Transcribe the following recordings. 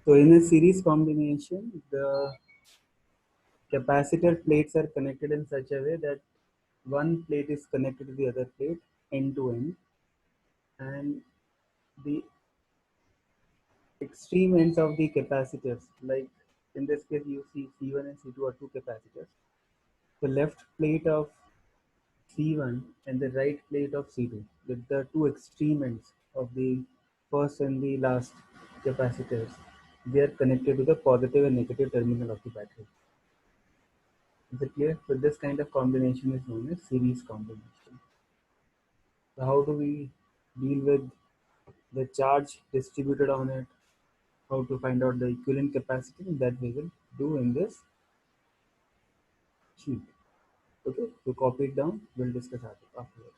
So in a series combination, the capacitor plates are connected in such a way that one plate is connected to the other plate end to end, and the extreme ends of the capacitors, like in this case you see C1 and C2 are two capacitors. The left plate of C1 and the right plate of C2, with the two extreme ends of the first and the last capacitors, they are connected to the positive and negative terminal of the battery. Is it clear? So this kind of combination is known as series combination. So how do we deal with the charge distributed on it? How to find out the equivalent capacitance, that we will do in this sheet. Okay, so copy it down. We'll discuss afterwards.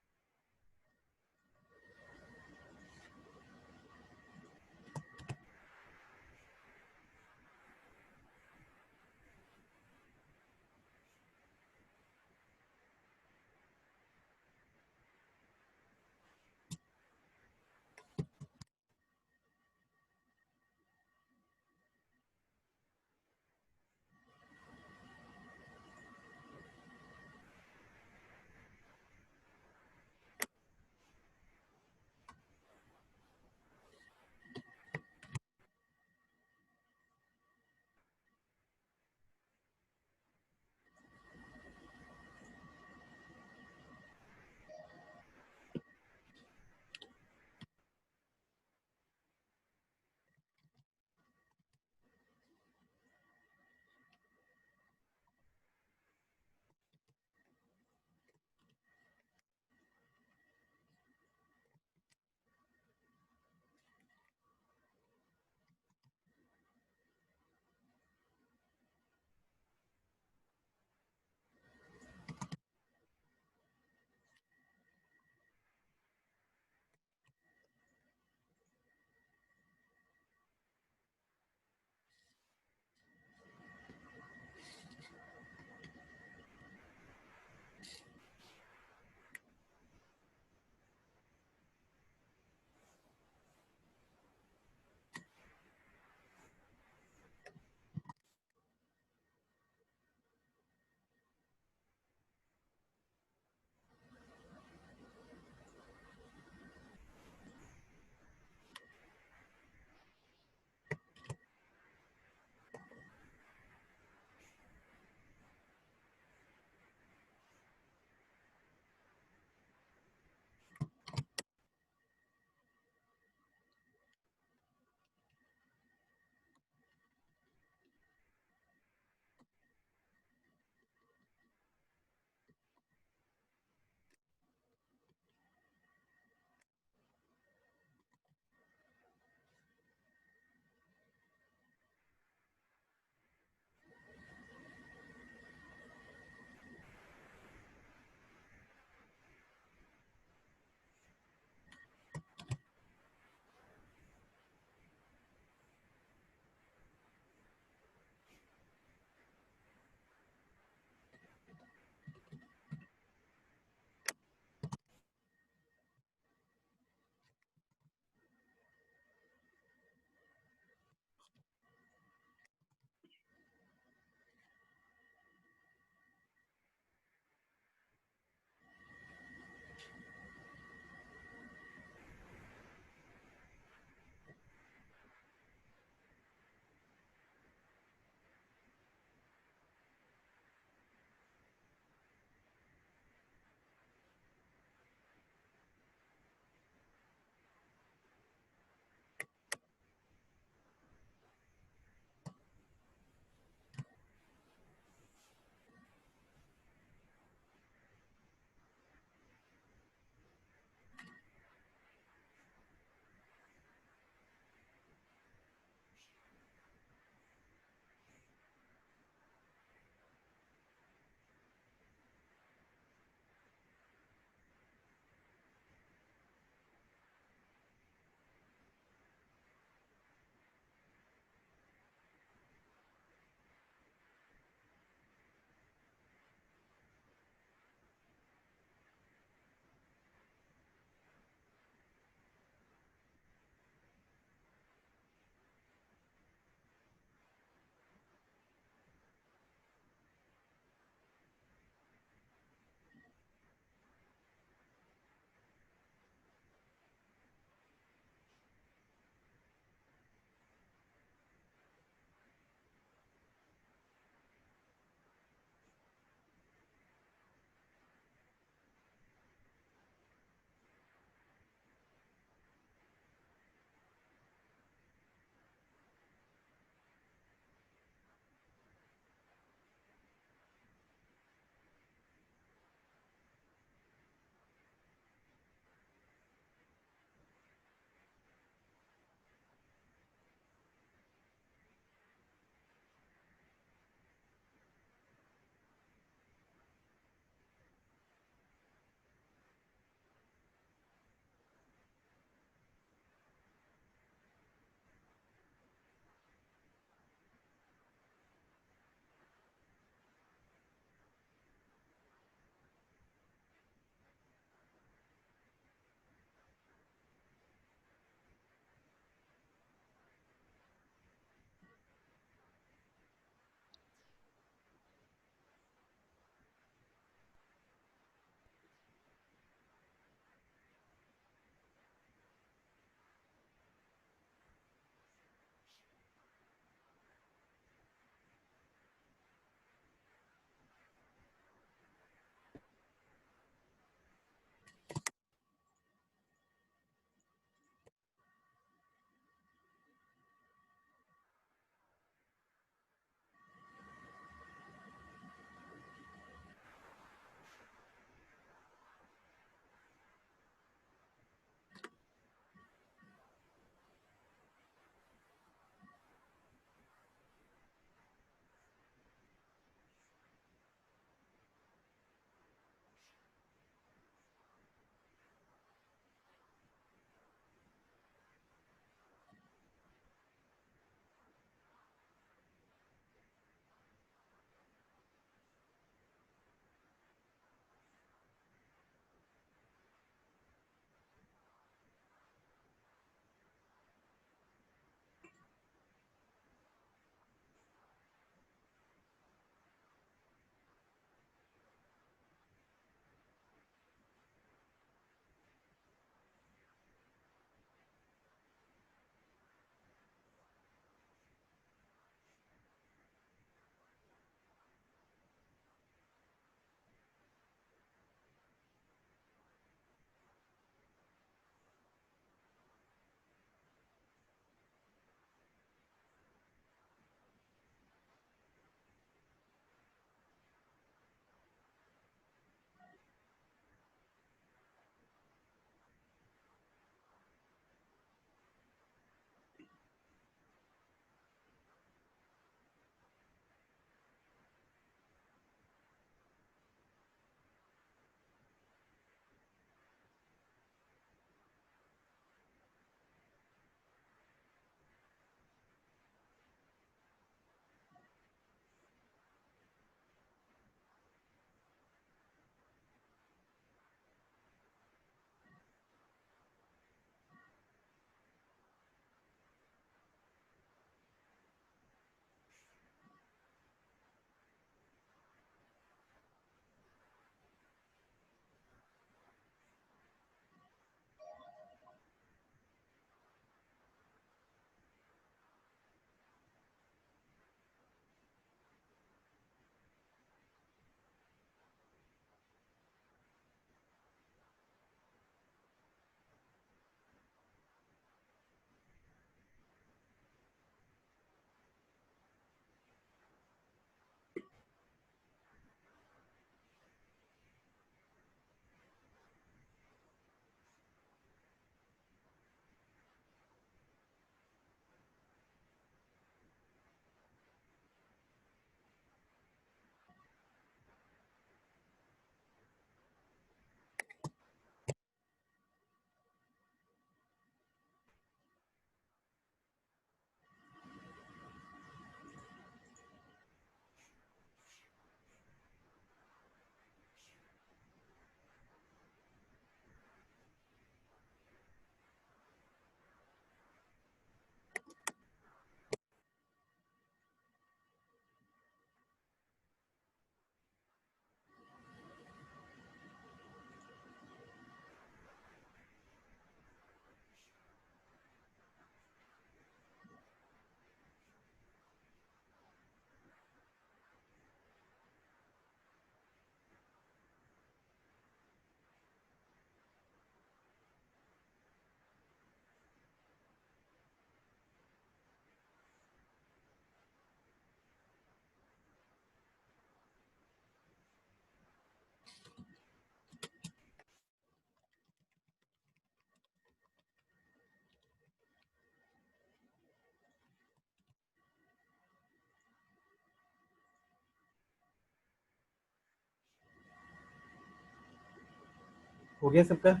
हो गया सबका?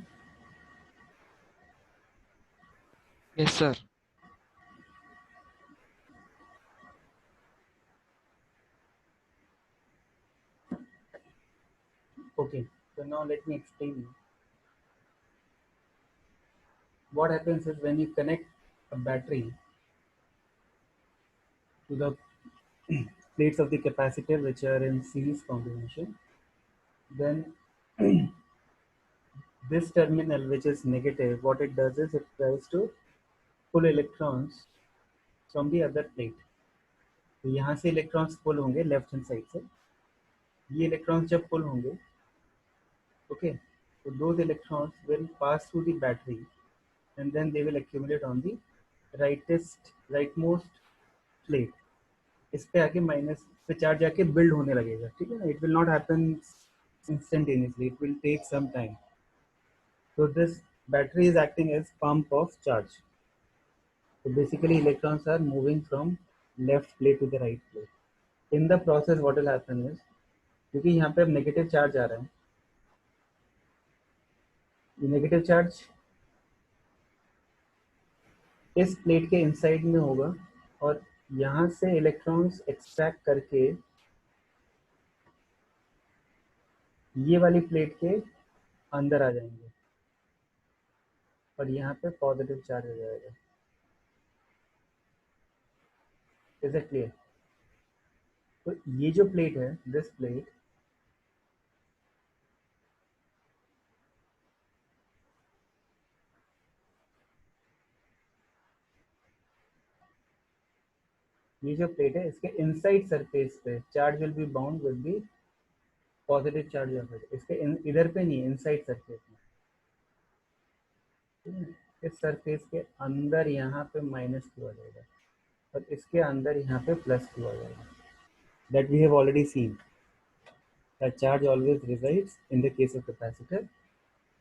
Yes, sir. Okay, so now let me explain you. What happens is when you connect a battery to the plates of the capacitor which are in series combination, then this terminal which is negative, what it does is it tries to pull electrons from the other plate. तो यहाँ से electrons पुल होंगे left hand side से, ये electrons जब पुल होंगे, okay, so those electrons will pass through the battery and then they will accumulate on the rightmost plate. इस पे आके माइनस पे चार्ज आके बिल्ड होने लगेगा, ठीक है ना. It will not happen instantaneously, it will take some time. So this battery is acting as pump of charge. So basically electrons are moving from left plate to the right plate. In the process what will happen is, क्योंकि यहाँ पे अब negative charge आ रहा है, ये negative charge इस plate के inside में होगा और यहाँ से इलेक्ट्रॉन्स एक्सट्रैक्ट करके ये वाली प्लेट के अंदर आ जाएंगे और यहाँ पे पॉजिटिव चार्ज हो जाएगा. Is it clear? तो ये जो प्लेट है, दिस प्लेट, ये जो प्लेट है इसके इनसाइड सरफेस पे charge will be bound with the positive charge of it. इसके इधर पे नहीं, इनसाइड सरफेस में, ठीक है? इस सरफेस के अंदर यहाँ पे माइनस क्यू आ जाएगा और इसके अंदर यहाँ पे प्लस क्यू आ जाएगा. That we have already seen that charge always resides in the case of capacitor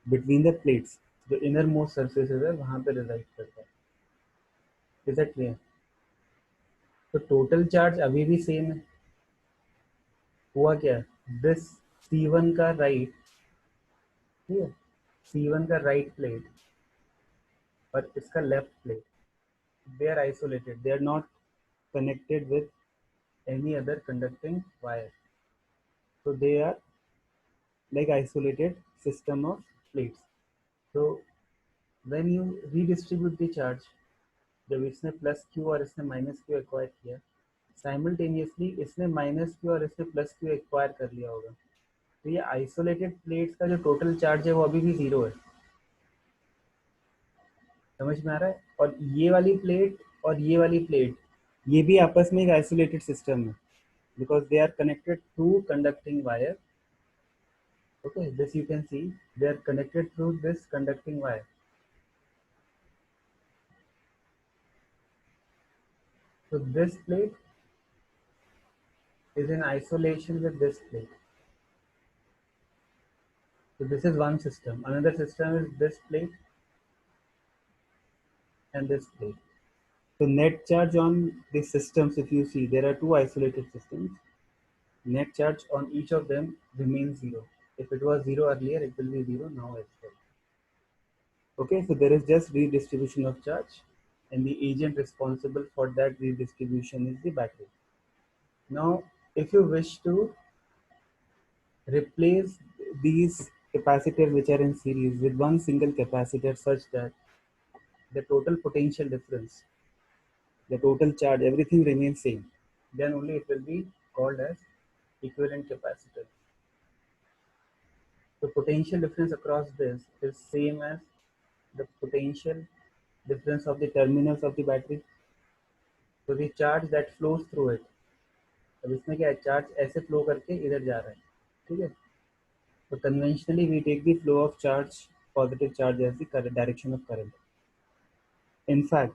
between the plates. जो innermost surfaces है वहाँ पे reside करता है. Is that clear? तो टोटल चार्ज अभी भी सेम है. हुआ क्या, दिस C1 का राइट, ठीक है, C1 का राइट प्लेट और इसका left plate, they are isolated, they are not connected with any other conducting wire, so they are like isolated system of plates. So when you redistribute the charge, जब इसने plus Q और इसने minus Q acquire किया, simultaneously इसने minus Q और इसने plus Q acquire कर लिया होगा, तो ये आइसोलेटेड प्लेट्स का जो टोटल चार्ज है वो अभी भी जीरो है. समझ में आ रहा है? और ये वाली प्लेट और ये वाली प्लेट, ये भी आपस में एक आइसोलेटेड सिस्टम है because they are connected through conducting wire. Okay, this you can see, they are connected through this conducting wire. So this plate is in isolation with this plate. So this is one system. Another system is this plate and this plate. So net charge on the systems, if you see, there are two isolated systems. Net charge on each of them remains zero. If it was zero earlier, it will be zero now as well. Okay, so there is just redistribution of charge, and the agent responsible for that redistribution is the battery. Now, if you wish to replace these capacitors which are in series with one single capacitor such that the total potential difference, the total charge, everything remains same, then only it will be called as equivalent capacitor. The potential difference across this is same as the potential difference of the terminals of the battery. So the charge that flows through it, अब इसमें क्या है, charge ऐसे flow करके इधर जा रहा है, ठीक है. तो conventionally we take the flow of charge, positive charge as the direction of current. In fact,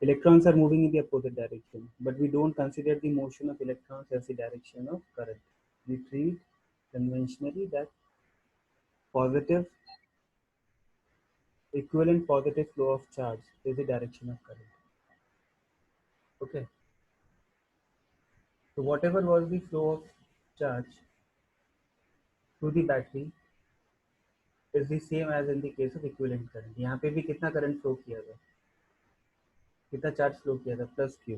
electrons are moving in the opposite direction, but we don't consider the motion of electrons as the direction of current. We treat conventionally that positive, equivalent positive flow of charge is the direction of current. Okay. So whatever was the flow of charge through the battery, is the same as in the case of equivalent current. यहाँ पे भी कितना current flow किया था, कितना charge flow किया था, plus Q.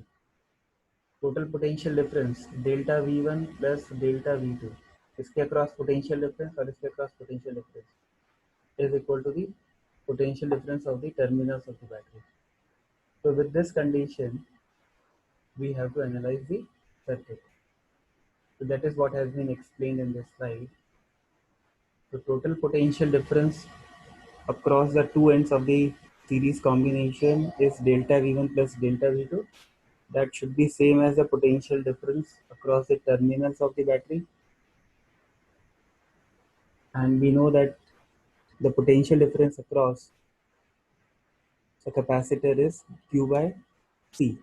Total potential difference delta V1 plus delta V2, इसके अक्रॉस पोटेंशियल डिफरेंस और इसके across potential difference is equal to the potential difference of the terminals of the battery. So with this condition, we have to analyze the circuit. So that is what has been explained in this slide. The total potential difference across the two ends of the series combination is delta V1 plus delta V2. That should be same as the potential difference across the terminals of the battery. And we know that the potential difference across the capacitor is Q by C.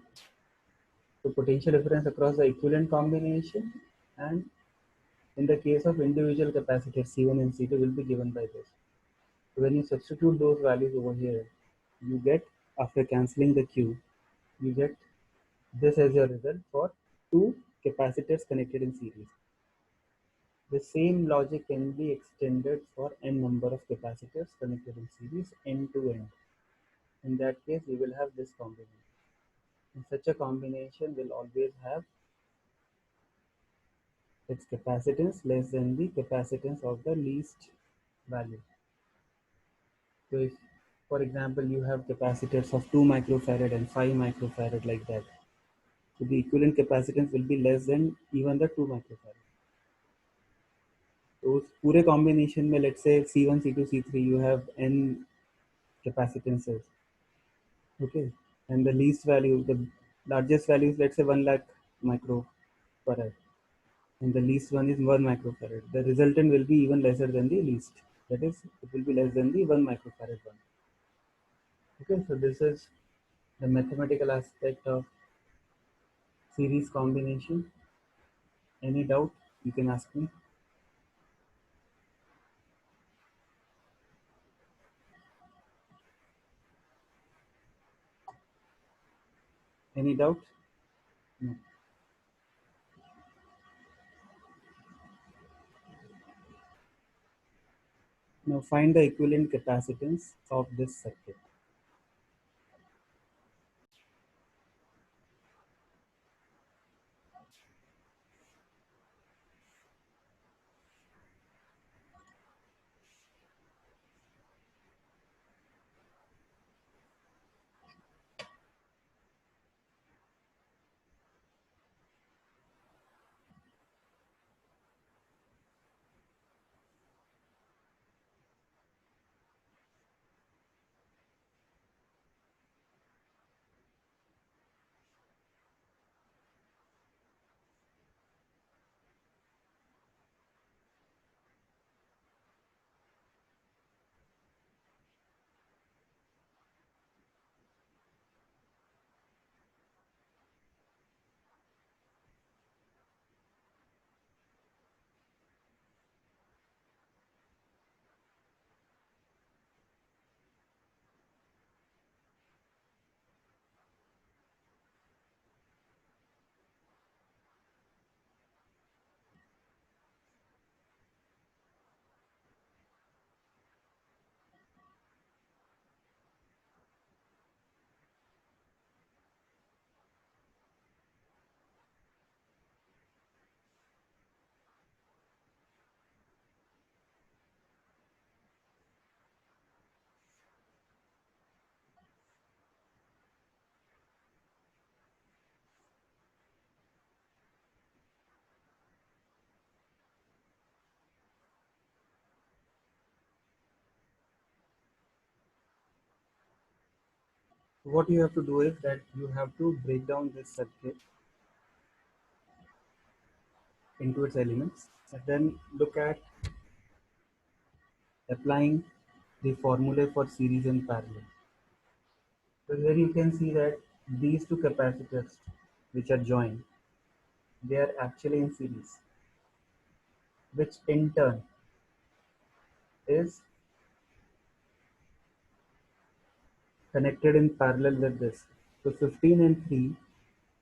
So potential difference across the equivalent combination, and in the case of individual capacitors C1 and C2 will be given by this. So when you substitute those values over here, you get, after cancelling the Q, you get this as your result for two capacitors connected in series. The same logic can be extended for n number of capacitors connected in series, end to end. In that case, you will have this combination. And such a combination will always have its capacitance less than the capacitance of the least value. So if, for example, you have capacitors of 2 microfarad and 5 microfarad like that, so the equivalent capacitance will be less than even the 2 microfarad. So उस पूरे combination में, let's say C1, C2, C3, you have n capacitances, okay, and the least value, the largest value is, let's say, 1 lakh microfarad, and the least one is 1 microfarad. The resultant will be even lesser than the least. That is, it will be less than the 1 microfarad one. Okay, so this is the mathematical aspect of series combination. Any doubt, you can ask me. Any doubt? No. Now find the equivalent capacitance of this circuit. What you have to do is that you have to break down this circuit into its elements and then look at applying the formula for series and parallel. So here you can see that these two capacitors which are joined, they are actually in series, which in turn is connected in parallel with this. So 15 and 3,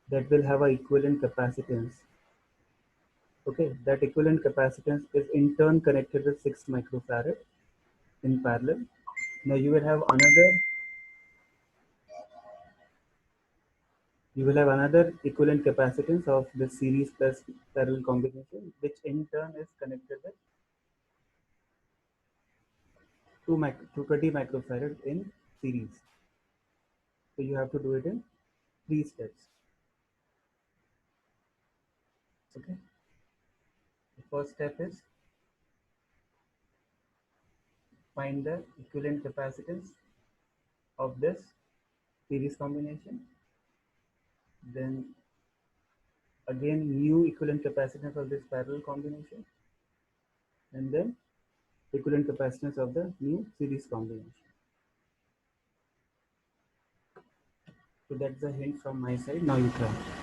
that will have a equivalent capacitance. Okay, that equivalent capacitance is in turn connected with 6 microfarad, in parallel. Now you will have another equivalent capacitance of the series plus parallel combination, which in turn is connected with 220 microfarad in series. So you have to do it in 3 steps. Okay. The first step is find the equivalent capacitance of this series combination. Then again new equivalent capacitance of this parallel combination, and then equivalent capacitance of the new series combination. So that's the hint from my side. Now you try.